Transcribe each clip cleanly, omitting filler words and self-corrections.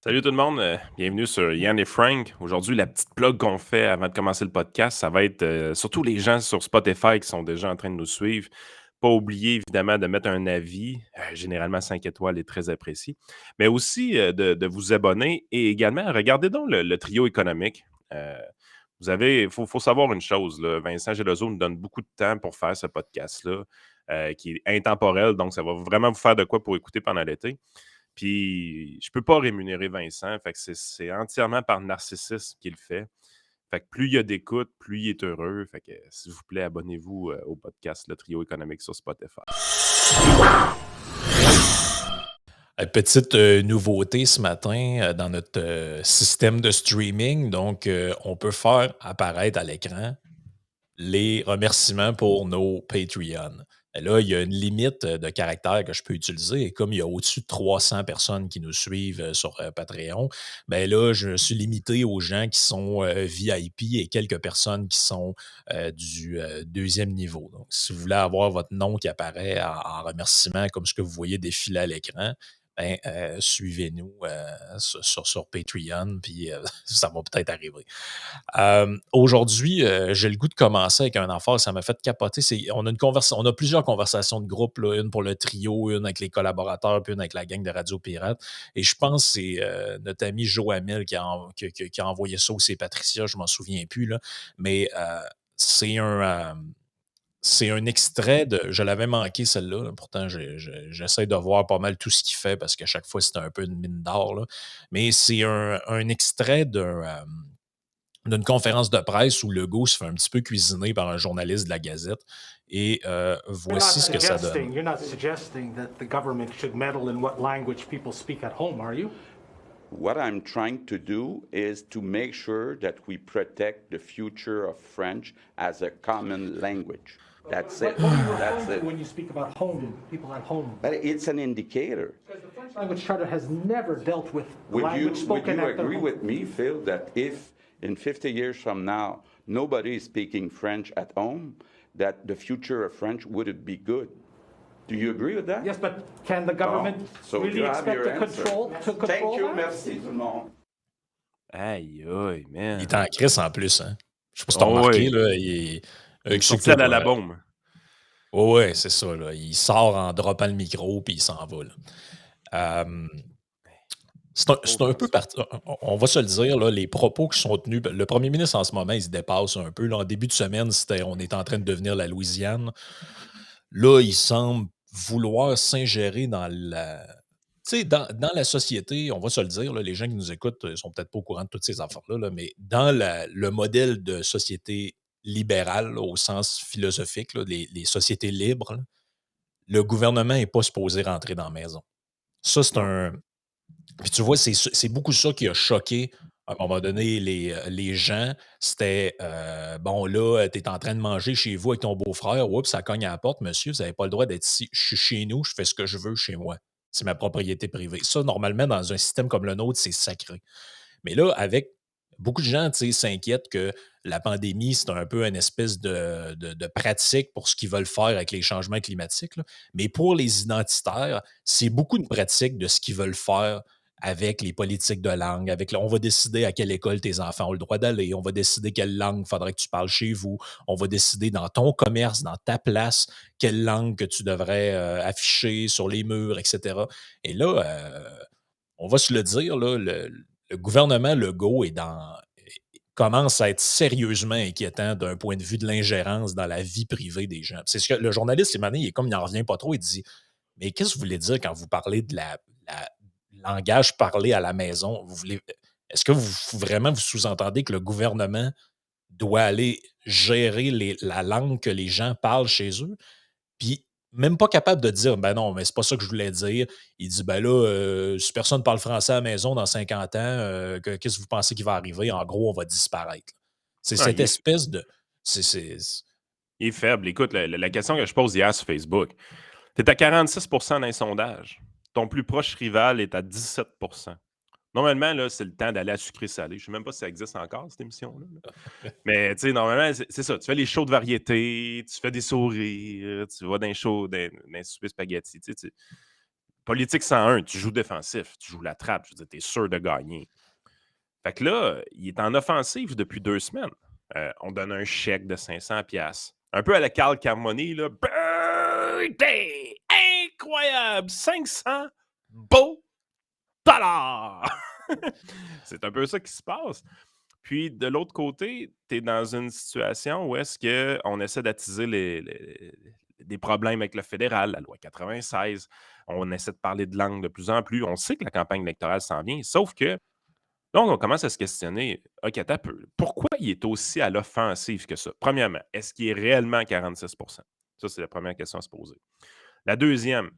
Salut tout le monde, bienvenue sur Yann et Frank. Aujourd'hui, la petite plug qu'on fait avant de commencer le podcast, ça va être surtout les gens sur Spotify qui sont déjà en train de nous suivre. Pas oublier évidemment de mettre un avis, généralement 5 étoiles est très apprécié, mais aussi de vous abonner et également regardez donc le trio économique. Euh, faut savoir une chose, là, Vincent Gelozo nous donne beaucoup de temps pour faire ce podcast-là, qui est intemporel, donc ça va vraiment vous faire de quoi pour écouter pendant l'été. Puis, je peux pas rémunérer Vincent, fait que c'est entièrement par narcissisme qu'il le fait. Fait que plus il y a d'écoute, plus il est heureux. Fait que, s'il vous plaît, abonnez-vous au podcast Le Trio économique sur Spotify. Petite nouveauté ce matin dans notre système de streaming. Donc, on peut faire apparaître à l'écran les remerciements pour nos Patreons. Et là, il y a une limite de caractères que je peux utiliser. Et comme il y a au-dessus de 300 personnes qui nous suivent sur Patreon, ben là, je suis limité aux gens qui sont VIP et quelques personnes qui sont du deuxième niveau. Donc, si vous voulez avoir votre nom qui apparaît en remerciement, comme ce que vous voyez défiler à l'écran, ben, suivez-nous sur Patreon, puis ça va peut-être arriver. Aujourd'hui, j'ai le goût de commencer avec un affaire, ça m'a fait capoter. On a plusieurs conversations de groupe, là, une pour le trio, une avec les collaborateurs, puis une avec la gang de Radio Pirate. Et je pense que c'est notre ami Joe Hamel qui a envoyé ça, ou c'est Patricia, je m'en souviens plus, là. Mais c'est un. C'est un extrait de. Je l'avais manqué, celle-là. Là. Pourtant, j'essaie de voir pas mal tout ce qu'il fait parce qu'à chaque fois, c'est un peu une mine d'or. Là. Mais c'est un extrait d'une conférence de presse où Legault se fait un petit peu cuisiner par un journaliste de la Gazette. Et voici ce que ça donne. You're not suggesting that the government should meddle in what language people speak at home, are you? What I'm trying to do is to make sure that we protect the future of French as a common language. That's it. What are you That's referring it. to when you speak about home, people at home? But it's an indicator. Because the French language charter has never dealt with Would you, language spoken would you at their agree home. with me, Phil, that if in 50 years from now nobody is speaking French at home, that the future of French wouldn't be good? Do you agree with that? Yes, but can the government So really you have expect your to answer. control Thank you, that? merci tout le monde. Aïe, aïe, Il est man. en crise en plus. Hein? Je sais pas si tu as Oh, remarqué. ouais. Là, Il est c'est sorti à que, la bombe. ouais, c'est ça. Là. Il sort en droppant le micro puis il s'en va. Là. C'est un peu parti. On va se le dire, là, les propos qui sont tenus. Le premier ministre en ce moment, il se dépasse un peu. Là, en début de semaine, on est en train de devenir la Louisiane. Là, il semble vouloir s'ingérer dans la. Tu sais, dans la société, on va se le dire, là, les gens qui nous écoutent ne sont peut-être pas au courant de toutes ces affaires-là, là, mais dans le modèle de société libérale, là, au sens philosophique, là, les sociétés libres, là, le gouvernement n'est pas supposé rentrer dans la maison. Ça, c'est Non. un. Puis tu vois, c'est beaucoup ça qui a choqué à un moment donné les gens. C'était bon, là, tu es en train de manger chez vous avec ton beau-frère. Oups, ça cogne à la porte, monsieur, vous n'avez pas le droit d'être ici. Je suis chez nous, je fais ce que je veux chez moi. C'est ma propriété privée. Ça, normalement, dans un système comme le nôtre, c'est sacré. Mais là, avec beaucoup de gens, tu sais, s'inquiètent que la pandémie, c'est un peu une espèce de pratique pour ce qu'ils veulent faire avec les changements climatiques. Là. Mais pour les identitaires, c'est beaucoup une pratique de ce qu'ils veulent faire avec les politiques de langue. On va décider à quelle école tes enfants ont le droit d'aller. On va décider quelle langue il faudrait que tu parles chez vous. On va décider dans ton commerce, dans ta place, quelle langue que tu devrais afficher sur les murs, etc. Et là, on va se le dire, là, le gouvernement Legault commence à être sérieusement inquiétant d'un point de vue de l'ingérence dans la vie privée des gens. C'est ce que le journaliste, il n'en revient pas trop, il dit mais qu'est-ce que vous voulez dire quand vous parlez de la langage parlé à la maison? Est-ce que vraiment vous sous-entendez que le gouvernement doit aller gérer la langue que les gens parlent chez eux? Puis même pas capable de dire ben non, mais c'est pas ça que je voulais dire. Il dit ben là, si personne parle français à la maison dans 50 ans, qu'est-ce que vous pensez qui va arriver? En gros, on va disparaître. C'est Ah, cette espèce de. c'est- il est faible. Écoute, la question que je pose hier sur Facebook, tu es à 46 dans les sondages. Ton plus proche rival est à 17. Normalement, là, c'est le temps d'aller à sucré-salé. Je ne sais même pas si ça existe encore, cette émission-là. Là. Mais, tu sais, normalement, c'est ça. Tu fais les shows de variété, tu fais des sourires, tu vas dans les shows, dans les soupers spaghetti. Tu sais, politique 101, tu joues défensif, tu joues la trappe, je veux dire, tu es sûr de gagner. Fait que là, il est en offensive depuis 2 semaines. On donne un chèque de 500 piastres. Un peu à la Carl Carmoni, là. Birthday! Incroyable! 500 beaux dollars! C'est un peu ça qui se passe. Puis, de l'autre côté, tu es dans une situation où est-ce qu'on essaie d'attiser des problèmes avec le fédéral, la loi 96. On essaie de parler de langue de plus en plus. On sait que la campagne électorale s'en vient, sauf que là, on commence à se questionner, OK, attends un peu. Pourquoi il est aussi à l'offensive que ça? Premièrement, est-ce qu'il est réellement à 46 Ça, c'est la première question à se poser. La deuxième,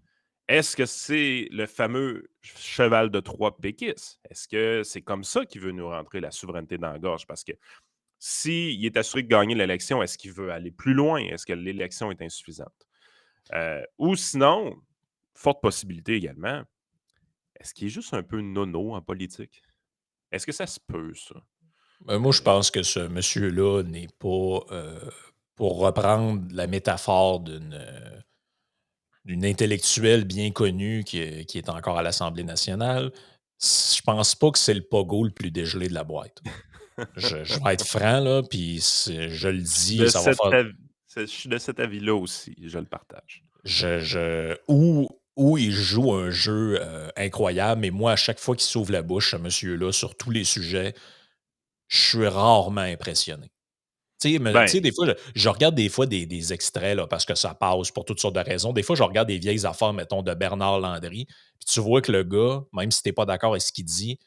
est-ce que c'est le fameux cheval de Troie péquiste? Est-ce que c'est comme ça qu'il veut nous rentrer la souveraineté dans la gorge? Parce que s'il est assuré de gagner l'élection, est-ce qu'il veut aller plus loin? Est-ce que l'élection est insuffisante? Ou sinon, forte possibilité également, est-ce qu'il est juste un peu nono en politique? Est-ce que ça se peut, ça? Moi, je pense que ce monsieur-là n'est pas, pour reprendre la métaphore d'une intellectuelle bien connue qui est encore à l'Assemblée nationale, je pense pas que c'est le pogo le plus dégelé de la boîte. Je vais être franc, là, puis je le Je suis dis, de ça va cet faire. avis je suis de cet avis-là aussi, je le partage. Ou il joue un jeu incroyable, mais moi, à chaque fois qu'il s'ouvre la bouche, ce monsieur-là, sur tous les sujets, je suis rarement impressionné. Tu sais, Ben, des fois, je regarde des fois des extraits là, parce que ça passe pour toutes sortes de raisons. Des fois, je regarde des vieilles affaires, mettons, de Bernard Landry, puis tu vois que le gars, même si tu n'es pas d'accord avec ce qu'il dit,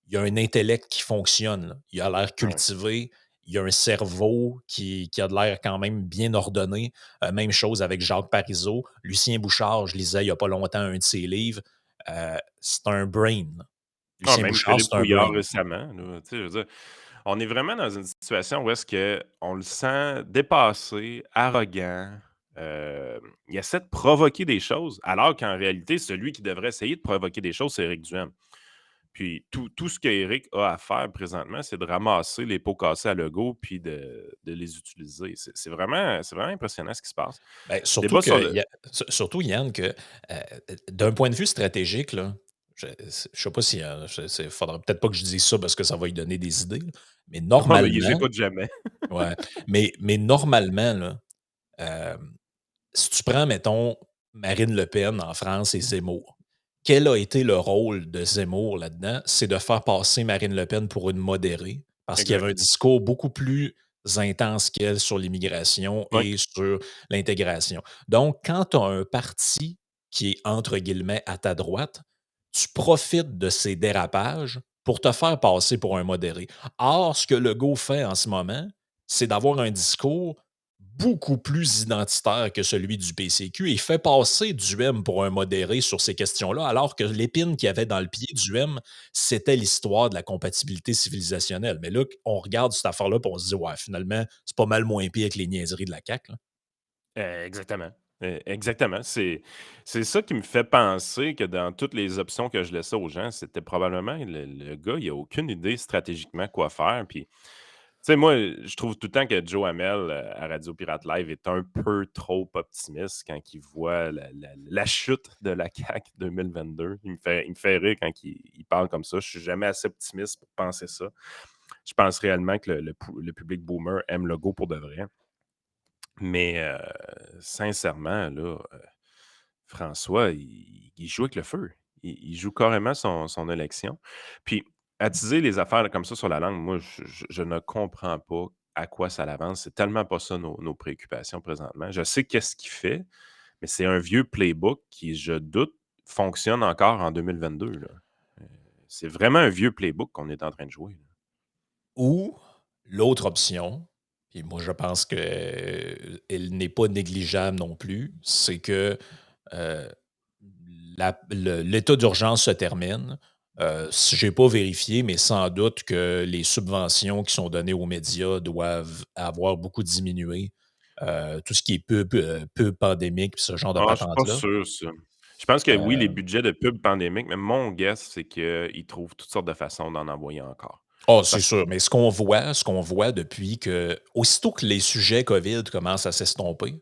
il a un intellect qui fonctionne, là. Il a l'air ouais. cultivé, il a un cerveau qui a de l'air quand même bien ordonné. Même chose avec Jacques Parizeau. Lucien Bouchard, je lisais il n'y a pas longtemps un de ses livres. C'est un brain, là. Ah, Lucien même Bouchard, Philippe c'est un Couillard brain. récemment, là, tu sais, je veux dire, on est vraiment dans une situation où est-ce qu'on le sent dépassé, arrogant, il essaie de provoquer des choses, alors qu'en réalité, celui qui devrait essayer de provoquer des choses, c'est Éric Duhaime. Puis tout ce qu'Éric a à faire présentement, c'est de ramasser les pots cassés à Legault puis de les utiliser. C'est vraiment impressionnant ce qui se passe. Ben, Débat sur le surtout, Yann, que d'un point de vue stratégique, là, je ne sais pas si. Il faudrait peut-être pas que je dise ça parce que ça va lui donner des idées, là, mais Ah, mais il les normalement, écoute jamais. ouais, mais normalement, là, euh, si tu prends, mettons, Marine Le Pen en France et Zemmour, quel a été le rôle de Zemmour là-dedans? C'est de faire passer Marine Le Pen pour une modérée, parce qu'il y avait Exact. un discours beaucoup plus intense qu'elle sur l'immigration Oui. et sur l'intégration. Donc, quand tu as un parti qui est, entre guillemets, à ta droite, tu profites de ces dérapages pour te faire passer pour un modéré. Or, ce que Legault fait en ce moment, c'est d'avoir un discours beaucoup plus identitaire que celui du PCQ et fait passer Duhem pour un modéré sur ces questions-là, alors que l'épine qu'il y avait dans le pied du Duhem, c'était l'histoire de la compatibilité civilisationnelle. Mais là, on regarde cette affaire-là et on se dit, ouais, finalement, c'est pas mal moins pire que les niaiseries de la CAQ, là. Exactement. Exactement. C'est ça qui me fait penser que dans toutes les options que je laissais aux gens, c'était probablement le gars, il a aucune idée stratégiquement quoi faire. Puis, tu sais, moi, je trouve tout le temps que Joe Hamel à Radio Pirate Live est un peu trop optimiste quand il voit la chute de la CAQ 2022. Il me fait rire quand il parle comme ça. Je suis jamais assez optimiste pour penser ça. Je pense réellement que le public boomer aime le go pour de vrai. Mais sincèrement, là, François, il joue avec le feu. Il joue carrément son élection. Puis, attiser les affaires comme ça sur la langue, moi, je ne comprends pas à quoi ça l'avance. C'est tellement pas ça nos préoccupations présentement. Je sais qu'est-ce qu'il fait, mais c'est un vieux playbook qui, je doute, fonctionne encore en 2022, là. Euh, c'est vraiment un vieux playbook qu'on est en train de jouer, là. Ou l'autre option, et moi je pense qu'elle n'est pas négligeable non plus, c'est que euh, l'état d'urgence se termine. Si je n'ai pas vérifié, mais sans doute que les subventions qui sont données aux médias doivent avoir beaucoup diminué. Tout ce qui est pub pandémique, puis ce genre de Ah, je suis pas patente-là. sûr, ça. Je pense que oui, les Euh, budgets de pub pandémique, mais mon guess, c'est qu'ils trouvent toutes sortes de façons d'en envoyer encore. oh, c'est Parce que sûr, mais ce qu'on voit depuis que, aussitôt que les sujets COVID commencent à s'estomper,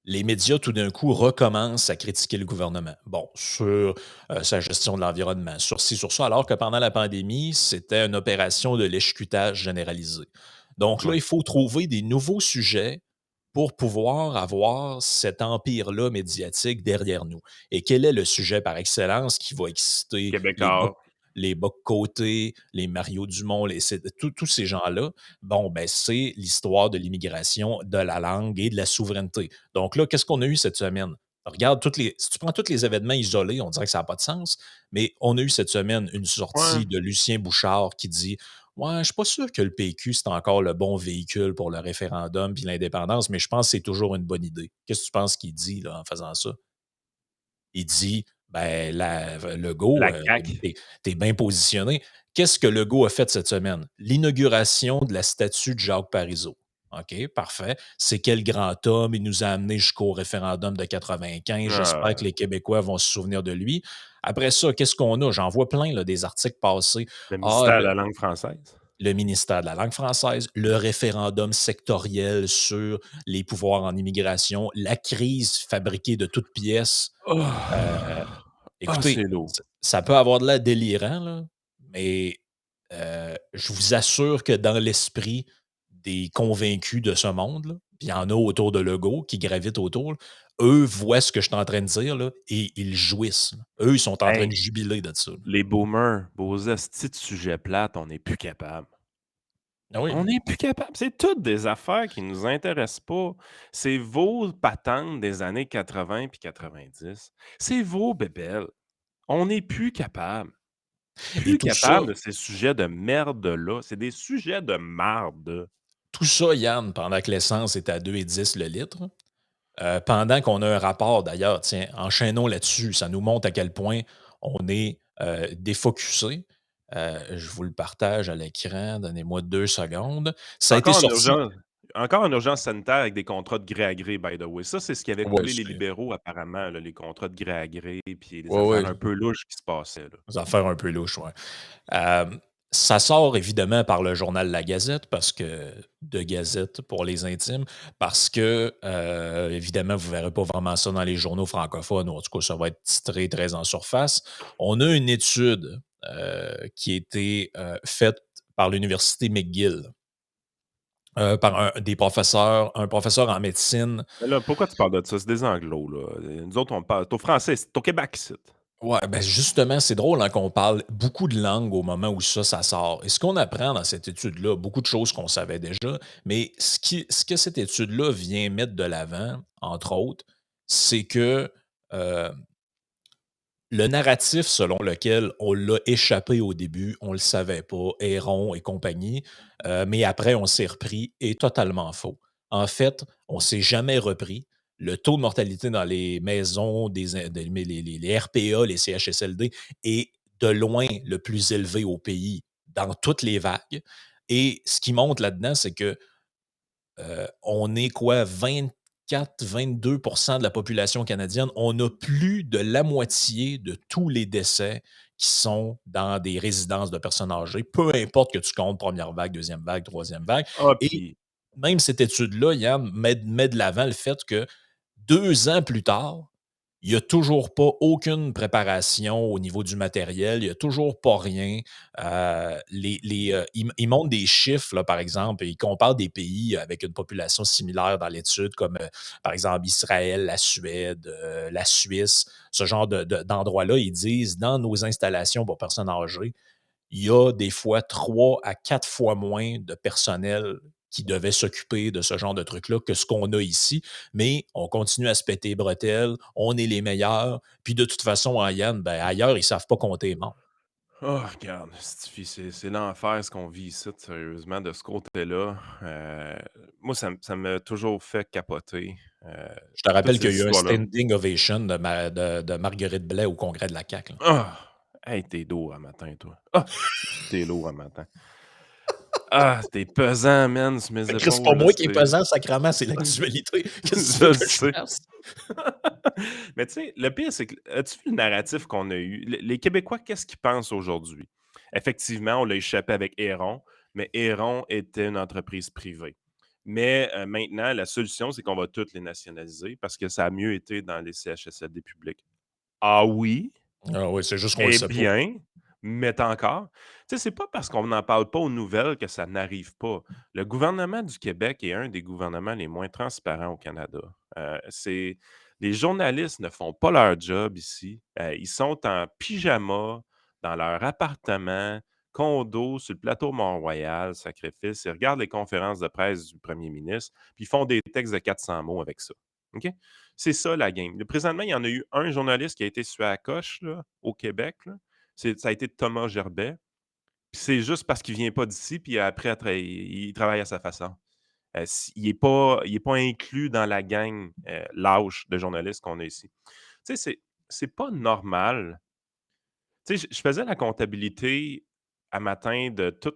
les médias, tout d'un coup, recommencent à critiquer le gouvernement. Bon, sur sa gestion de l'environnement, sur ci, sur ça, alors que pendant la pandémie, c'était une opération de l'échiquetage généralisé. Donc là, Ouais. il faut trouver des nouveaux sujets pour pouvoir avoir cet empire-là médiatique derrière nous. Et quel est le sujet par excellence qui va exciter Québécois. les Bock-Côté, les Mario Dumont, tous ces gens-là? Bon, ben, c'est l'histoire de l'immigration, de la langue et de la souveraineté. Donc là, qu'est-ce qu'on a eu cette semaine? Regarde, si tu prends tous les événements isolés, on dirait que ça n'a pas de sens, mais on a eu cette semaine une Ouais. sortie de Lucien Bouchard qui dit: ouais, je ne suis pas sûr que le PQ, c'est encore le bon véhicule pour le référendum puis l'indépendance, mais je pense que c'est toujours une bonne idée. Qu'est-ce que tu penses qu'il dit là, en faisant ça? Il dit, ben, Legault, La CAQ. t'es bien positionné. Qu'est-ce que Legault a fait cette semaine? L'inauguration de la statue de Jacques Parizeau. OK, parfait. C'est quel grand homme? Il nous a amenés jusqu'au référendum de 95. J'espère que Ah, les Québécois vont se souvenir de lui. Après ça, qu'est-ce qu'on a? J'en vois plein, là, des articles passés. le Ah, ministère de la langue française. le ministère de la langue française, le référendum sectoriel sur les pouvoirs en immigration, la crise fabriquée de toutes pièces. Oh! Ah, Écoutez, c'est lourd. ça peut avoir de l'air délirant, là, mais je vous assure que dans l'esprit des convaincus de ce monde, là, puis il y en a autour de Legault qui gravitent autour, là, eux voient ce que je suis en train de dire là, et ils jouissent, là. Eux, ils sont en train de Hey, jubiler de ça, là. les boomers, vos estis de sujets plates, on n'est plus capable. Ah oui. On n'est plus capable. C'est toutes des affaires qui nous intéressent pas. C'est vos patentes des années 80 puis 90. C'est vos bébelles. On n'est plus capable. Et Plus tout ça, capable de ces sujets de merde-là. C'est des sujets de marde. tout ça, Yann, pendant que l'essence est à 2,10 le litre, pendant qu'on a un rapport d'ailleurs, tiens, enchaînons là-dessus, ça nous montre à quel point on est défocusé. Je vous le partage à l'écran, donnez-moi 2 secondes. Ça a été sorti. Encore en urgence sanitaire avec des contrats de gré à gré, by the way. Ça, c'est ce qui avait Ouais, coulé les libéraux apparemment, là, les contrats de gré à gré, puis les ouais, affaires un peu louches qui se passaient, là. des affaires un peu louches, ouais. Ça sort évidemment par le journal La Gazette, parce que de Gazette pour les intimes, parce que évidemment, vous ne verrez pas vraiment ça dans les journaux francophones, ou en tout cas, ça va être titré très en surface. On a une étude qui a été faite par l'Université McGill, par un professeur en médecine. Mais là, pourquoi tu parles de ça? C'est des anglos, là. Nous autres, on parle. T'es au français, c'est au Québec, ici. Ouais, ben justement, c'est drôle hein, qu'on parle beaucoup de langues au moment où ça sort. Et ce qu'on apprend dans cette étude-là, beaucoup de choses qu'on savait déjà, mais ce que cette étude-là vient mettre de l'avant, entre autres, c'est que euh, le narratif selon lequel on l'a échappé au début, on le savait pas, Héron et compagnie, mais après on s'est repris, est totalement faux. En fait, on s'est jamais repris. Le taux de mortalité dans les maisons, les RPA, les CHSLD est de loin le plus élevé au pays dans toutes les vagues. Et ce qui montre là-dedans, c'est que on est quoi, 24-22 de la population canadienne. On a plus de la moitié de tous les décès qui sont dans des résidences de personnes âgées, peu importe que tu comptes première vague, deuxième vague, troisième vague. Ah, Et puis même cette étude-là, Yann, met de l'avant le fait que 2 ans plus tard, il n'y a toujours pas aucune préparation au niveau du matériel, il n'y a toujours pas rien. Ils montrent des chiffres, là, par exemple, et ils comparent des pays avec une population similaire dans l'étude, comme par exemple Israël, la Suède, la Suisse, ce genre d'endroits-là. Ils disent, dans nos installations pour personnes âgées, il y a des fois 3 à 4 fois moins de personnel qui devait s'occuper de ce genre de trucs-là que ce qu'on a ici, mais on continue à se péter les bretelles, on est les meilleurs, puis de toute façon, en Yann, ben, ailleurs, ils ne savent pas compter les morts. oh, regarde, c'est l'enfer ce qu'on vit ici, sérieusement, de ce côté-là. Moi, ça m'a toujours fait capoter. Je te Toutes rappelle ces qu'il y a eu un histoires-là. standing ovation de Marguerite Blais au congrès de la CAQ, là. Ah! Hey, t'es lourd à matin, toi. Ah! T'es lourd à matin. Ah, t'es pesant, man, sur mes Mais Chris, c'est pas épaules, là, moi qui est pesant, sacrément, c'est l'actualité. Qu'est-ce que tu je veux le que je sais. fasse? Mais tu sais, le pire, c'est que as-tu vu le narratif qu'on a eu? Les Québécois, qu'est-ce qu'ils pensent aujourd'hui? Effectivement, on l'a échappé avec Héron, mais Héron était une entreprise privée. Mais maintenant, la solution, c'est qu'on va toutes les nationaliser parce que ça a mieux été dans les CHSLD publics. Ah oui, Ah oui, c'est juste qu'on le eh sait pas. bien, mais encore. Tu sais, c'est pas parce qu'on n'en parle pas aux nouvelles que ça n'arrive pas. Le gouvernement du Québec est un des gouvernements les moins transparents au Canada. Les journalistes ne font pas leur job ici. Ils sont en pyjama dans leur appartement, condo sur le plateau Mont-Royal, sacrifice. Ils regardent les conférences de presse du premier ministre, puis ils font des textes de 400 mots avec ça. OK? C'est ça la game. Présentement, il y en a eu un journaliste qui a été sué à la coche là, au Québec. Là. Ça a été Thomas Gerbet. Puis c'est juste parce qu'il ne vient pas d'ici, puis après, il travaille à sa façon. Il est pas inclus dans la gang lâche de journalistes qu'on a ici. Tu sais, c'est pas normal. Tu sais, je faisais la comptabilité à matin de tous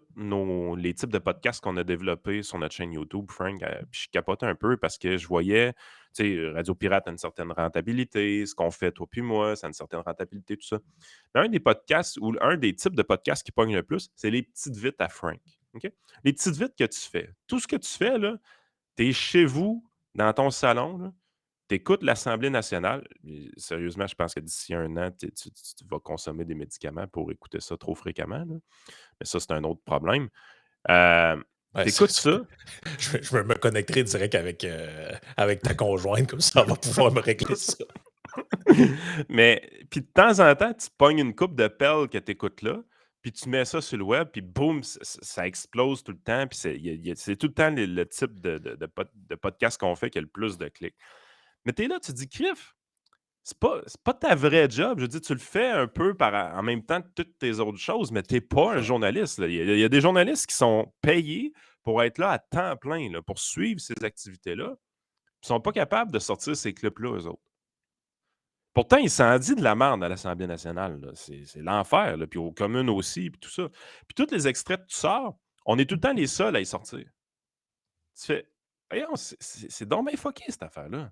les types de podcasts qu'on a développés sur notre chaîne YouTube, Frank, puis je capotais un peu parce que je voyais, tu sais, Radio Pirate a une certaine rentabilité, ce qu'on fait, toi puis moi, ça a une certaine rentabilité, tout ça. Mais un des podcasts ou un des types de podcasts qui pogne le plus, c'est les petites vites à Frank. OK? Les petites vites que tu fais. Tout ce que tu fais, là, tu es chez vous, dans ton salon, là, tu écoutes l'Assemblée nationale. Sérieusement, je pense que d'ici un an, tu vas consommer des médicaments pour écouter ça trop fréquemment. Là. Mais ça, c'est un autre problème. Ouais, Tu écoutes ça. je me connecterai direct avec ta conjointe, comme ça, on va pouvoir me régler ça. Mais puis de temps en temps, tu pognes une coupe de pelle que tu écoutes là, puis tu mets ça sur le web, puis boum, ça explose tout le temps. Puis c'est tout le temps le type de podcast qu'on fait qui a le plus de clics. Mais tu es là, tu te dis, Criff, c'est pas ta vraie job. Je veux dire, tu le fais un peu en même temps que toutes tes autres choses, mais tu n'es pas un journaliste. Là. Il y a des journalistes qui sont payés pour être là à temps plein, là, pour suivre ces activités-là. Ils ne sont pas capables de sortir ces clips-là, eux autres. Pourtant, il s'en dit de la merde à l'Assemblée nationale. Là. C'est l'enfer. Là. Puis aux communes aussi, puis tout ça. Puis tous les extraits que tu sors, on est tout le temps les seuls à y sortir. Tu fais, voyons, c'est donc bien fucké, cette affaire-là.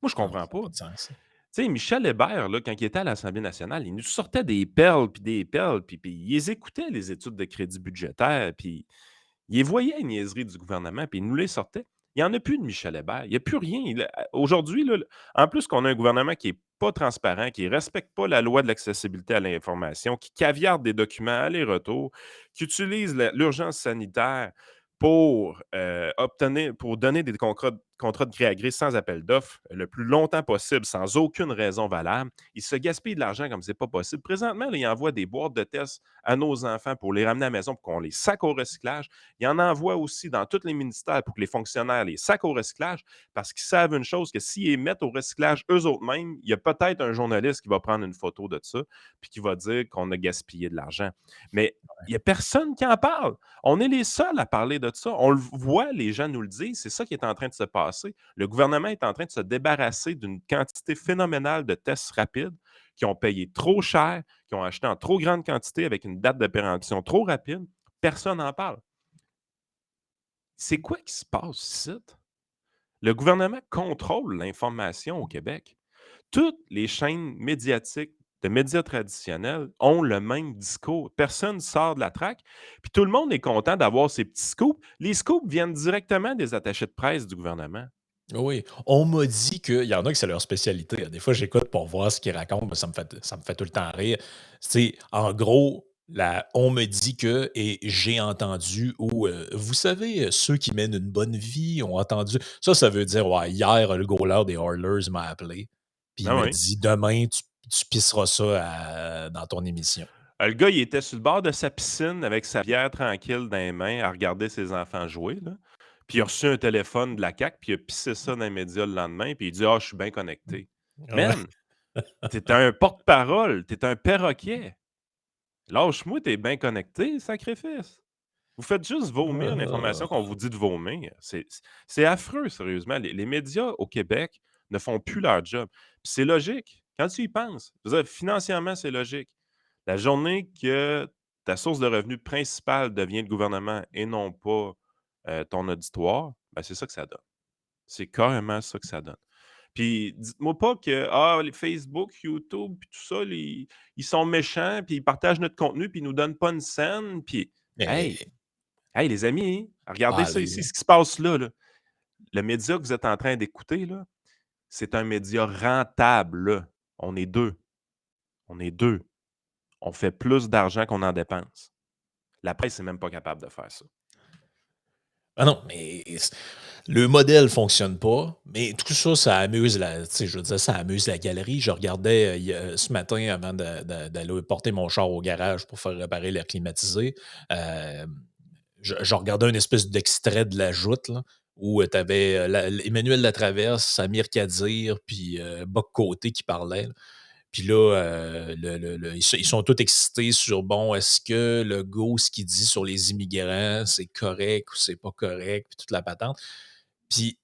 Moi, je Non, comprends ça n'a pas. pas de sens. Tu sais, Michel Hébert, là, quand il était à l'Assemblée nationale, il nous sortait des perles, puis des perles, puis il les écoutait, les études de crédit budgétaire, puis il les voyait, les niaiseries du gouvernement, puis il nous les sortait. Il n'y en a plus de Michel Hébert. Il n'y a plus rien. Aujourd'hui, là, en plus qu'on a un gouvernement qui n'est pas transparent, qui ne respecte pas la loi de l'accessibilité à l'information, qui caviarde des documents aller-retour, qui utilise l'urgence sanitaire pour donner des contrats de gré à gré sans appel d'offres le plus longtemps possible, sans aucune raison valable. Ils se gaspillent de l'argent comme c'est pas possible. Présentement, là, ils envoient des boîtes de tests à nos enfants pour les ramener à la maison pour qu'on les sac au recyclage. Ils en envoient aussi dans tous les ministères pour que les fonctionnaires les sac au recyclage parce qu'ils savent une chose, que s'ils les mettent au recyclage eux autres mêmes, il y a peut-être un journaliste qui va prendre une photo de ça puis qui va dire qu'on a gaspillé de l'argent. Mais il n'y a personne qui en parle. On est les seuls à parler de ça. On le voit, les gens nous le disent. C'est ça qui est en train de se passer. Le gouvernement est en train de se débarrasser d'une quantité phénoménale de tests rapides qui ont payé trop cher, qui ont acheté en trop grande quantité avec une date de péremption trop rapide. Personne n'en parle. C'est quoi qui se passe ici? Le gouvernement contrôle l'information au Québec. Toutes les chaînes médiatiques de médias traditionnels ont le même discours. Personne ne sort de la traque. Puis tout le monde est content d'avoir ces petits scoops. Les scoops viennent directement des attachés de presse du gouvernement. Oui, on m'a dit qu'il y en a que c'est leur spécialité. Des fois, j'écoute pour voir ce qu'ils racontent, mais ça me fait tout le temps rire. C'est en gros, on me dit que et j'ai entendu ou vous savez, ceux qui mènent une bonne vie ont entendu. Ça veut dire ouais, hier, le goaler des Oilers m'a appelé. Puis il Ah m'a oui. dit demain, tu pisseras ça dans ton émission. Le gars, il était sur le bord de sa piscine avec sa bière tranquille dans les mains à regarder ses enfants jouer. Là. Puis il a reçu un téléphone de la CAQ, puis il a pissé ça dans les médias le lendemain, puis il dit ah, je suis bien connecté. Ouais. Man, t'es un porte-parole, t'es un perroquet. Lâche-moi, t'es bien connecté, sacrifice. Vous faites juste vomir l'information qu'on vous dit de vomir. C'est affreux, sérieusement. Les médias au Québec ne font plus leur job. Puis c'est logique. Quand tu y penses, je veux dire, financièrement, c'est logique. La journée que ta source de revenus principale devient le gouvernement et non pas ton auditoire, ben c'est ça que ça donne. C'est carrément ça que ça donne. Puis dites-moi pas que les Facebook, YouTube, puis tout ça, ils sont méchants, puis ils partagent notre contenu, puis ils nous donnent pas une scène. Puis, hey, Mais, hey, les amis, regardez ça ici, allez. ce qui se passe là. Là. le média que vous êtes en train d'écouter, là, c'est un média rentable, là. On est 2. On est 2. On fait plus d'argent qu'on en dépense. La presse n'est même pas capable de faire ça. Ah non, mais le modèle fonctionne pas, mais tout ça, ça amuse tu sais, je veux dire, ça amuse la galerie. Je regardais ce matin avant d'aller porter mon char au garage pour faire réparer l'air climatisé. euh, je regardais une espèce d'extrait de La Joute, là, où tu avais Emmanuel Latraverse, Samir Kadir, puis Boc Côté qui parlaient. Puis là, ils sont tous excités sur, bon, est-ce que le go, ce qu'il dit sur les immigrants, c'est correct ou c'est pas correct, puis toute la patente. Puis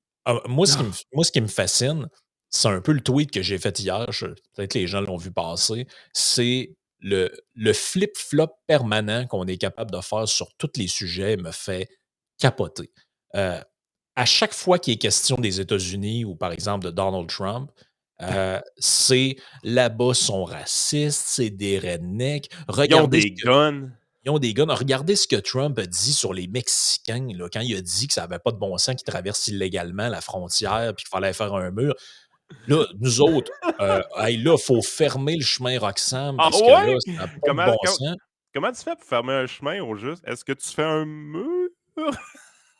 moi, Ah! ce qui me fascine, c'est un peu le tweet que j'ai fait hier, peut-être que les gens l'ont vu passer, c'est le flip-flop permanent qu'on est capable de faire sur tous les sujets me fait capoter. Euh, à chaque fois qu'il est question des États-Unis ou par exemple de Donald Trump, c'est là-bas sont racistes, c'est des rednecks. Ils ont Regardez ce des que guns. ils ont des guns. Regardez ce que Trump a dit sur les Mexicains, là, quand il a dit que ça n'avait pas de bon sens qu'ils traversent illégalement la frontière puis qu'il fallait faire un mur. Là, nous autres, hey, là, il faut fermer le chemin Roxham Ah parce que là, ouais? ça n'a pas de Comment bon com sens. comment tu fais pour fermer un chemin au juste? Est-ce que tu fais un mur?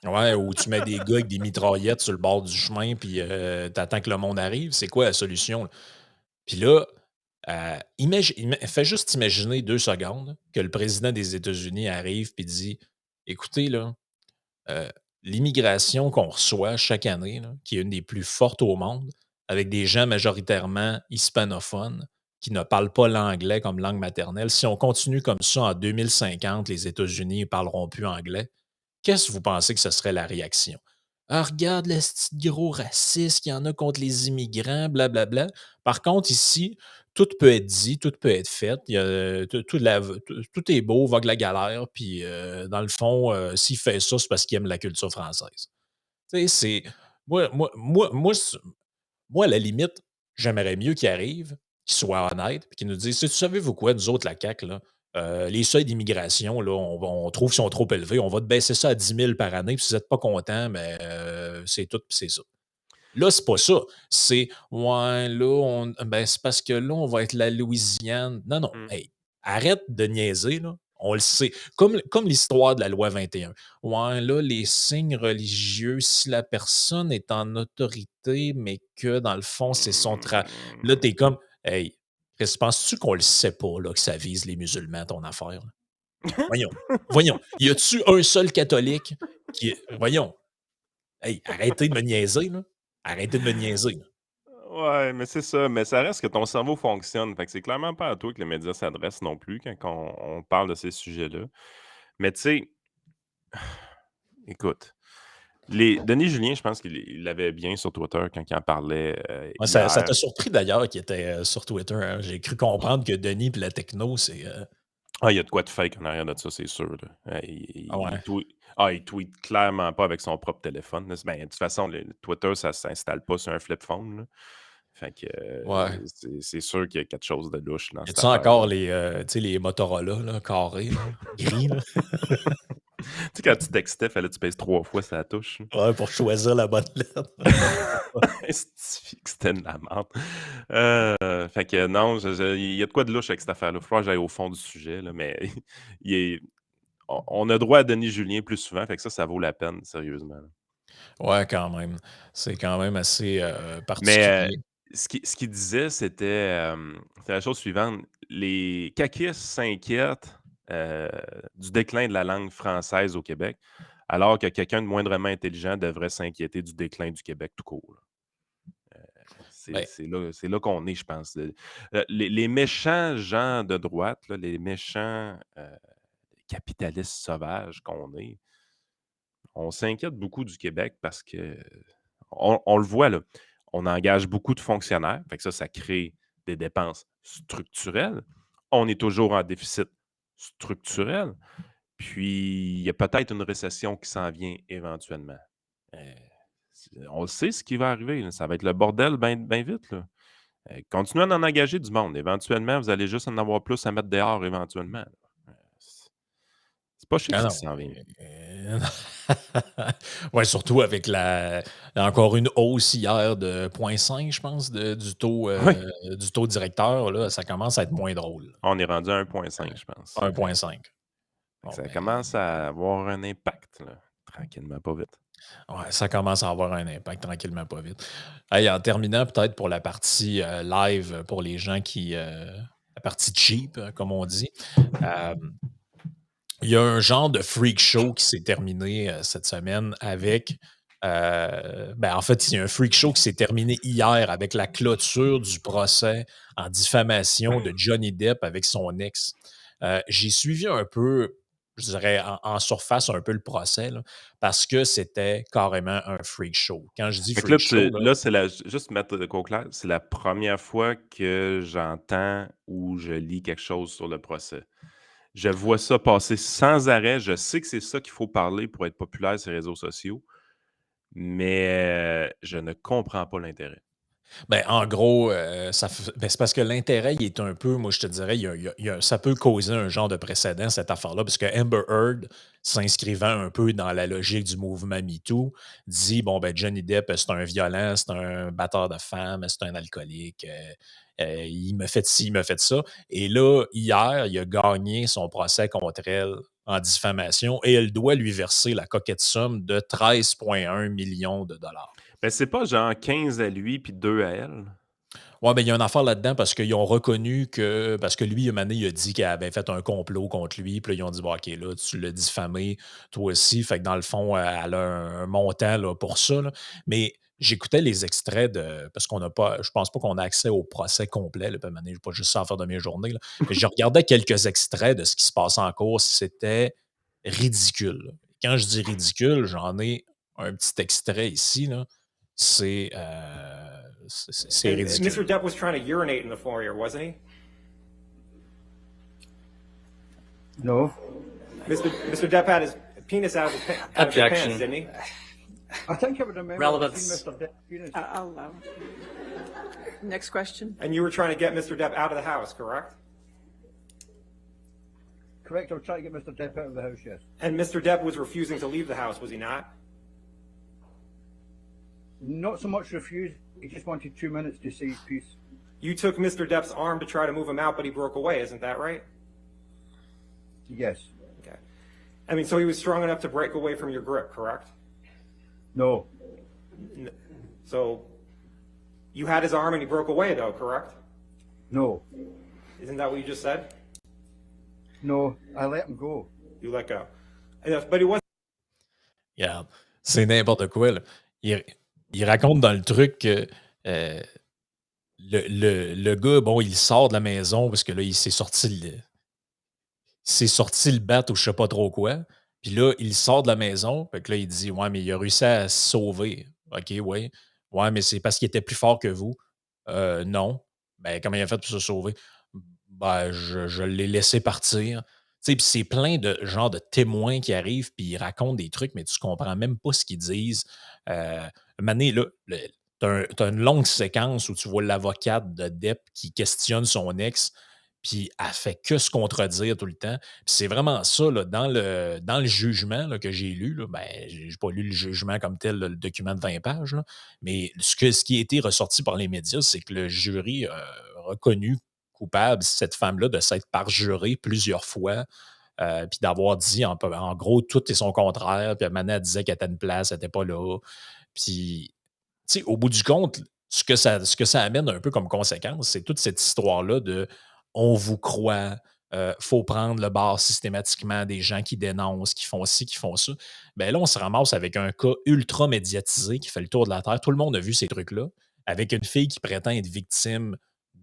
Ouais, ou tu mets des gars avec des mitraillettes sur le bord du chemin puis t'attends que le monde arrive. C'est quoi la solution, là? Puis là, fais juste imaginer 2 secondes que le président des États-Unis arrive et dit: «Écoutez, là, euh, l'immigration qu'on reçoit chaque année, là, qui est une des plus fortes au monde, avec des gens majoritairement hispanophones qui ne parlent pas l'anglais comme langue maternelle, si on continue comme ça en 2050, les États-Unis ne parleront plus anglais. Qu'est-ce que vous pensez que ce serait la réaction? Ah, regarde le petit gros raciste qu'il y en a contre les immigrants, blablabla. Par contre, ici, tout peut être dit, tout peut être fait. Il y a, tout est beau, vogue la galère. Puis, dans le fond, s'il fait ça, c'est parce qu'il aime la culture française. Tu sais, c'est. Moi, à la limite, j'aimerais mieux qu'il arrive, qu'il soit honnête, puis qu'il nous dise: Savez-vous quoi, nous autres, la CAQ, là, les seuils d'immigration, là, on trouve qu'ils sont trop élevés. On va te baisser ça à 10 000 par année, puis si vous n'êtes pas content, mais c'est tout, puis c'est ça. Là, c'est pas ça. C'est ouais, là, c'est parce que là, on va être la Louisiane. Non, non. Mmh. Hey, arrête de niaiser, là. On le sait. Comme l'histoire de la loi 21. Ouais, là, les signes religieux, si la personne est en autorité, mais que dans le fond, c'est son travail. Là, t'es comme hey, Chris, penses-tu qu'on le sait pas, là, que ça vise les musulmans, ton affaire? Là? Voyons. Voyons. Y a-tu un seul catholique qui. Voyons. Hey, arrêtez de me niaiser, là. Arrêtez de me niaiser, là. Ouais, mais c'est ça. Mais ça reste que ton cerveau fonctionne. Fait que c'est clairement pas à toi que les médias s'adressent non plus quand on parle de ces sujets-là. Mais tu sais, écoute, Denis Julien, je pense qu'il l'avait bien sur Twitter quand il en parlait Ouais, ça hier. t'a surpris d'ailleurs qu'il était, sur Twitter, hein? J'ai cru comprendre que Denis et la techno, c'est, Ah, il y a de quoi de fake en arrière de ça, c'est sûr, là. ah ouais. Il tweet clairement pas avec son propre téléphone, là. Ben, de toute façon, le Twitter, ça s'installe pas sur un flip phone, là. Fait que, Ouais. c'est sûr qu'il y a quelque chose de louche dans Y cette a-tu affaire-là. encore les, tu sais, les Motorola, là, carrés, là, gris, là? Tu sais, quand tu textais, fallait que tu pèses 3 fois sur la touche, là. Ouais, pour choisir la bonne lettre. Esti que c'était de la merde. Fait que non, il y a de quoi de louche avec cette affaire-là. Il faut que j'aille au fond du sujet, là, mais il est on a droit à Denis Julien plus souvent, fait que ça vaut la peine, sérieusement, là. Ouais, quand même. C'est quand même assez, Mais, particulier. ce qu'il disait, c'était la chose suivante: les caquistes s'inquiètent, du déclin de la langue française au Québec, alors que quelqu'un de moindrement intelligent devrait s'inquiéter du déclin du Québec tout court, là. C'est Ben, c'est là qu'on est, je pense. Les méchants gens de droite, là, les méchants, capitalistes sauvages qu'on est, on s'inquiète beaucoup du Québec parce que on le voit, là, on engage beaucoup de fonctionnaires, fait que ça crée des dépenses structurelles. On est toujours en déficit structurel, puis il y a peut-être une récession qui s'en vient éventuellement. Heu, on le sait ce qui va arriver, là, ça va être le bordel bien vite, là. Continuez à en engager du monde. Éventuellement, vous allez juste en avoir plus à mettre dehors éventuellement, là. C'est pas chic ah ce qui non, s'en vient. Ouais, surtout avec encore une hausse hier de 0,5, je pense, Oui, du taux directeur. Là, ça commence à être moins drôle. on est rendu à 1,5, je pense. 1,5. Fait que Bon, ça ben, commence à avoir un impact, là, tranquillement, pas vite. ouais, ça commence à avoir un impact tranquillement, pas vite. Hey, en terminant, peut-être pour la partie live, pour les gens la partie cheap, comme on dit. euh, Il y a un genre de freak show qui s'est terminé cette semaine avec. En fait, il y a un freak show qui s'est terminé hier avec la clôture du procès en diffamation de Johnny Depp avec son ex. J'ai suivi un peu, je dirais, en surface un peu le procès, là, parce que c'était carrément un freak show. Quand je dis Fait que freak show, là, là, c'est juste mettre de quoi au clair, c'est la première fois que j'entends ou je lis quelque chose sur le procès. Je vois ça passer sans arrêt. Je sais que c'est ça qu'il faut parler pour être populaire sur les réseaux sociaux, mais je ne comprends pas l'intérêt. ben, en gros, c'est parce que l'intérêt, il est un peu, moi, je te dirais, ça peut causer un genre de précédent, cette affaire-là, parce que Amber Heard, s'inscrivant un peu dans la logique du mouvement MeToo, dit, bon, ben, Johnny Depp, c'est un violent, c'est un batteur de femmes, c'est un alcoolique, il me fait ci, il me fait ça. Et là, hier, il a gagné son procès contre elle en diffamation et elle doit lui verser la coquette somme de 13,1 millions de dollars. Ben, c'est pas genre 15 à lui puis 2 à elle? Ouais, ben, il y a une affaire là-dedans parce qu'ils ont reconnu que. Parce que lui, un moment donné, il a dit qu'il avait fait un complot contre lui. Puis là, ils ont dit, bon, OK, là, tu l'as diffamé, toi aussi. Fait que dans le fond, elle a un montant là, pour ça. Là. Mais j'écoutais les extraits de. Parce qu'on n'a pas. Je pense pas qu'on a accès au procès complet. Là, puis à un moment donné, je pas juste ça à faire de mes journées. Là. Mais je regardais quelques extraits de ce qui se passait en cours. C'était ridicule. Là. Quand je dis ridicule, j'en ai un petit extrait ici. Là. C'est. C'est And ridicule. Mr. Depp was trying to urinate in the foyer, wasn't he? No. Mr. Depp had his penis out of his, out of his Objection. pants, didn't he? I think I would remember Relevance. seeing Mr. Depp penis. I'll allow. Next question. And you were trying to get Mr. Depp out of the house, correct? Correct, I was trying to get Mr. Depp out of the house, yes. And Mr. Depp was refusing to leave the house, was he not? Not so much refused, he just wanted 2 minutes to say his piece. You took Mr. Depp's arm to try to move him out, but he broke away, isn't that right? Yes. Okay. I mean, so he was strong enough to break away from your grip, correct? No. So you had his arm and he broke away, though, correct? No. Isn't that what you just said? No. I let him go. You let go. But he wasn't. Regarde, c'est n'importe quoi. Là. Il raconte dans le truc que le gars, bon, il sort de la maison parce que là, il s'est sorti le bat ou je sais pas trop quoi. Puis là, il sort de la maison. Fait que là, il dit, ouais, mais il a réussi à se sauver. OK, ouais. Ouais, mais c'est parce qu'il était plus fort que vous. Non. Ben, comment il a fait pour se sauver? Ben, je l'ai laissé partir. Tu sais, puis c'est plein de genre de témoins qui arrivent, puis ils racontent des trucs, mais tu comprends même pas ce qu'ils disent. Mané, là, t'as une longue séquence où tu vois l'avocate de Depp qui questionne son ex, puis elle fait que se contredire tout le temps. Puis c'est vraiment ça, là, dans le jugement là, que j'ai lu, là, ben, j'ai pas lu le jugement comme tel, là, le document de 20 pages, là, mais ce qui a été ressorti par les médias, c'est que le jury a reconnu coupable, cette femme-là, de s'être parjurée plusieurs fois, puis d'avoir dit en gros tout et son contraire, puis Manet disait qu'elle était à une place, elle n'était pas là. Puis, tu sais, au bout du compte, ce que ça amène un peu comme conséquence, c'est toute cette histoire-là de on vous croit, faut prendre le bord systématiquement des gens qui dénoncent, qui font ci, qui font ça. Ben là, on se ramasse avec un cas ultra médiatisé qui fait le tour de la Terre. Tout le monde a vu ces trucs-là, avec une fille qui prétend être victime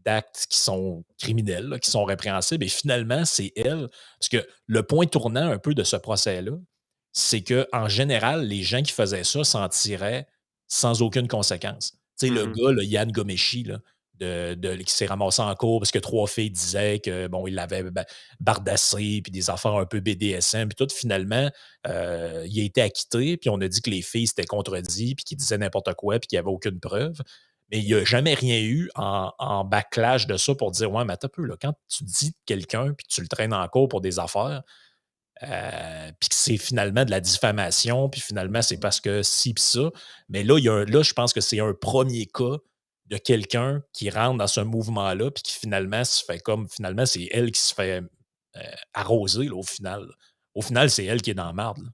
d'actes qui sont criminels, là, qui sont répréhensibles. Et finalement, c'est elle. Parce que le point tournant un peu de ce procès-là, c'est qu'en général, les gens qui faisaient ça s'en tiraient sans aucune conséquence. Tu sais, le Mhm. gars, là, Yann Gomeshi, là, qui s'est ramassé en cours parce que 3 filles disaient que bon, il l'avait bardassé, puis des affaires un peu BDSM, puis tout, finalement, il a été acquitté, puis on a dit que les filles s'étaient contredits, puis qu'ils disaient n'importe quoi, puis qu'il n'y avait aucune preuve. Mais il n'y a jamais rien eu en backlash de ça pour dire ouais, mais attends un peu, là, quand tu dis quelqu'un, puis tu le traînes en cours pour des affaires, puis que c'est finalement de la diffamation, puis finalement, c'est parce que ci puis ça. Mais là, là, je pense que c'est un premier cas de quelqu'un qui rentre dans ce mouvement-là, puis qui finalement se fait comme, finalement, c'est elle qui se fait arroser, là, au final. Au final, c'est elle qui est dans la marde, là.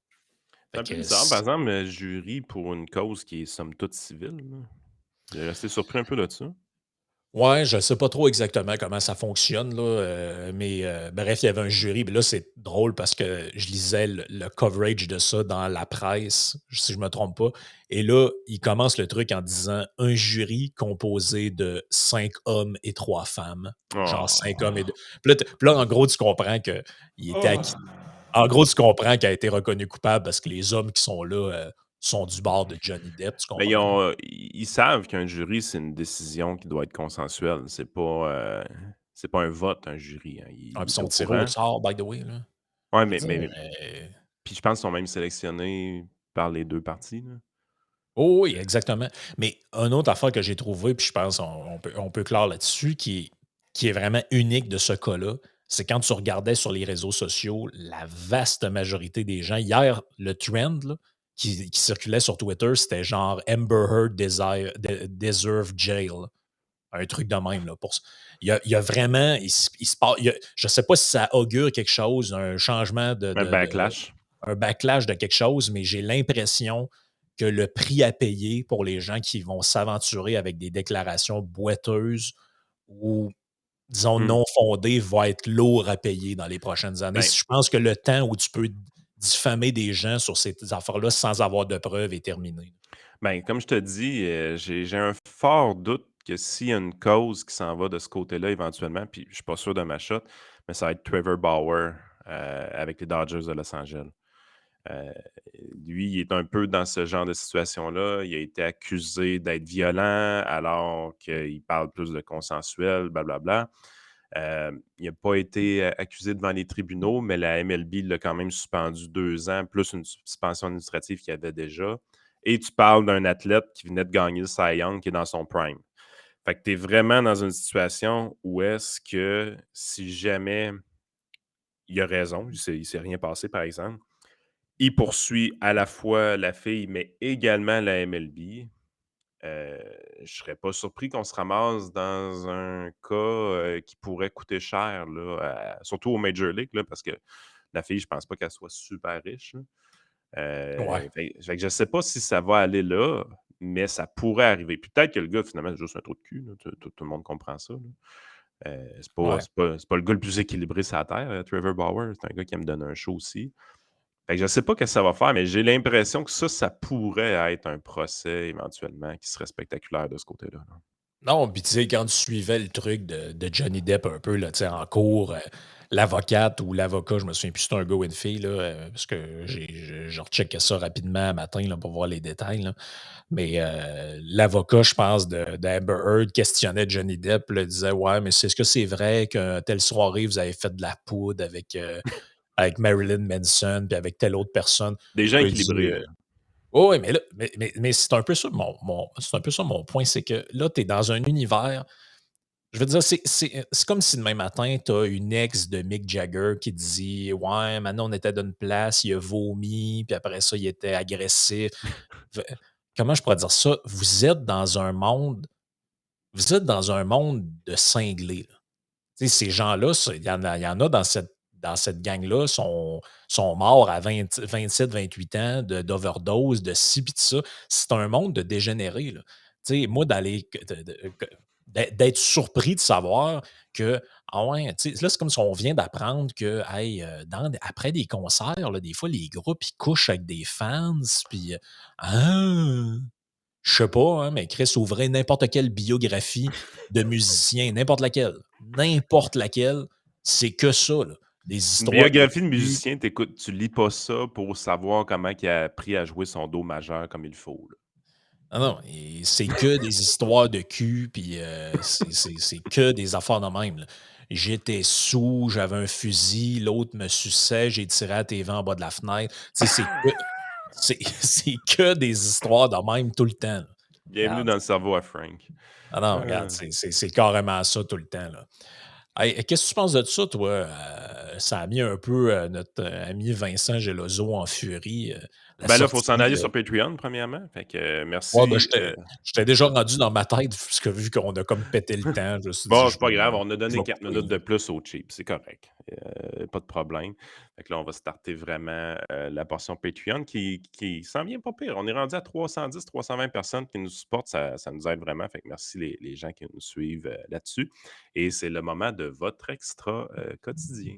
C'est Fait un peu que bizarre, par exemple, le jury pour une cause qui est somme toute civile, là. J'ai resté surpris un peu de ça. ouais, je ne sais pas trop exactement comment ça fonctionne, là, mais bref, il y avait un jury. Mais là, c'est drôle parce que je lisais le coverage de ça dans la presse, si je ne me trompe pas. Et là, il commence le truc en disant un jury composé de 5 hommes et 3 femmes. Genre 5 hommes et 2. Puis là, en gros, tu comprends qu'il était acquitté. En gros, tu comprends qu'il a été reconnu coupable parce que les hommes qui sont là sont du bord de Johnny Depp, tu Mais comprends? Là? ils savent qu'un jury, c'est une décision qui doit être consensuelle. C'est pas un vote, un jury, hein. Ah, Il puis ils est sont au tirés au courant. sort, by the way. Là. Ouais, Je veux mais dire, puis je pense qu'ils sont même sélectionnés par les 2 parties, là. oh oui, exactement. Mais une autre affaire que j'ai trouvée, puis je pense on peut clore là-dessus, qui est vraiment unique de ce cas-là, c'est quand tu regardais sur les réseaux sociaux, la vaste majorité des gens, hier, le trend là, qui circulait sur Twitter, c'était genre Amber Heard deserve jail. Un truc de même. Là, il y a vraiment, il se passe, je ne sais pas si ça augure quelque chose, un changement Un backlash. un backlash de quelque chose, mais j'ai l'impression que le prix à payer pour les gens qui vont s'aventurer avec des déclarations boiteuses ou, disons, Mmh. non fondées va être lourd à payer dans les prochaines années. Ben Je pense que le temps où tu peux diffamer des gens sur ces affaires-là sans avoir de preuves est terminé. ben, comme je te dis, j'ai un fort doute que s'il y a une cause qui s'en va de ce côté-là éventuellement, puis je suis pas sûr de ma shot, mais ça va être Trevor Bauer, avec les Dodgers de Los Angeles. Heu, Lui, il est un peu dans ce genre de situation-là. Il a été accusé d'être violent alors qu'il parle plus de consensuel, blablabla. Il n'a pas été accusé devant les tribunaux, mais la MLB l'a quand même suspendu 2 ans, plus une suspension administrative qu'il y avait déjà. Et tu parles d'un athlète qui venait de gagner le Cy Young, qui est dans son prime. Fait que tu es vraiment dans une situation où est-ce que si jamais il a raison, il s'est rien passé, par exemple, il poursuit à la fois la fille, mais également la MLB. Heu, je serais pas surpris qu'on se ramasse dans un cas, qui pourrait coûter cher là, surtout aux Major League là, parce que la fille, je pense pas qu'elle soit super riche là. Ouais. Fait que je sais pas si ça va aller là, mais ça pourrait arriver. Puis peut-être que le gars, finalement, c'est juste un trou de cul, là, tout le monde comprend ça, là. Ouais. C'est pas le gars le plus équilibré sur la terre, Trevor Bauer. C'est un gars qui aime donner un show aussi. Fait que je sais pas qu'est-ce que ça va faire, mais j'ai l'impression que ça pourrait être un procès éventuellement qui serait spectaculaire de ce côté-là, là. Non, puis tu sais, quand tu suivais le truc de Johnny Depp un peu, là, tu sais, en cours, l'avocate ou l'avocat, je me souviens plus si c'est un gars ou une fille, là, parce que je recheckais ça rapidement un matin là, pour voir les détails. Là. Mais l'avocat, je pense, d'Amber Heard questionnait Johnny Depp, là, disait ouais, mais est-ce que c'est vrai que telle soirée, vous avez fait de la poudre avec Marilyn Manson puis avec telle autre personne? Des gens Puis il dit, équilibrés, là. oui, mais là, mais c'est un peu ça c'est un peu ça mon point, c'est que là, tu es dans un univers. Je veux dire, c'est comme si demain matin, tu as une ex de Mick Jagger qui dit ouais, maintenant on était d'une place, il a vomi, puis après ça, il était agressif. V- Comment je pourrais dire ça? Vous êtes dans un monde de cinglés. Là. Tu sais, ces gens-là, il y en a dans cette gang-là, sont morts à 27, 28 ans d'overdose, de ci pis de ça. C'est un monde de dégénérés. Là. Tu sais, moi, d'être surpris de savoir que, ah ouais, tu sais, là, c'est comme si on vient d'apprendre que, hey, après des concerts, là, des fois, les groupes, ils couchent avec des fans, puis, ah, je sais pas, hein, mais Chris ouvrait n'importe quelle biographie de musicien, n'importe laquelle, c'est que ça, là. Des Une histoires de biographie de cul. musicien, tu lis pas ça pour savoir comment il a appris à jouer son do majeur comme il faut, là. Ah non, et c'est que des histoires de cul, puis c'est que des affaires de même, là. J'étais sous, j'avais un fusil, l'autre me suçait, j'ai tiré à la TV en bas de la fenêtre. Tu sais, c'est que des histoires de même tout le temps, là. Bienvenue Regarde. dans le cerveau à Frank. Ah non, regarde, Ah. c'est carrément ça tout le temps, là. Hey, qu'est-ce que tu penses de ça, toi? Ça a mis un peu notre ami Vincent Geloso en furie, la Ben là, il faut sortie s'en aller de. sur Patreon, premièrement. Fait que Ouais, ben, merci. j'étais déjà rendu dans ma tête, parce que vu qu'on a comme pété le temps, je me suis dit, Bon, c'est pas grave, on a je donné vais 4 couper. minutes de plus au cheap, c'est correct. Pas de problème. Fait que là, on va starter vraiment la portion Patreon qui s'en vient pas pire. On est rendu à 310-320 personnes qui nous supportent, ça nous aide vraiment. Fait que merci les gens qui nous suivent là-dessus. Et c'est le moment de votre extra quotidien.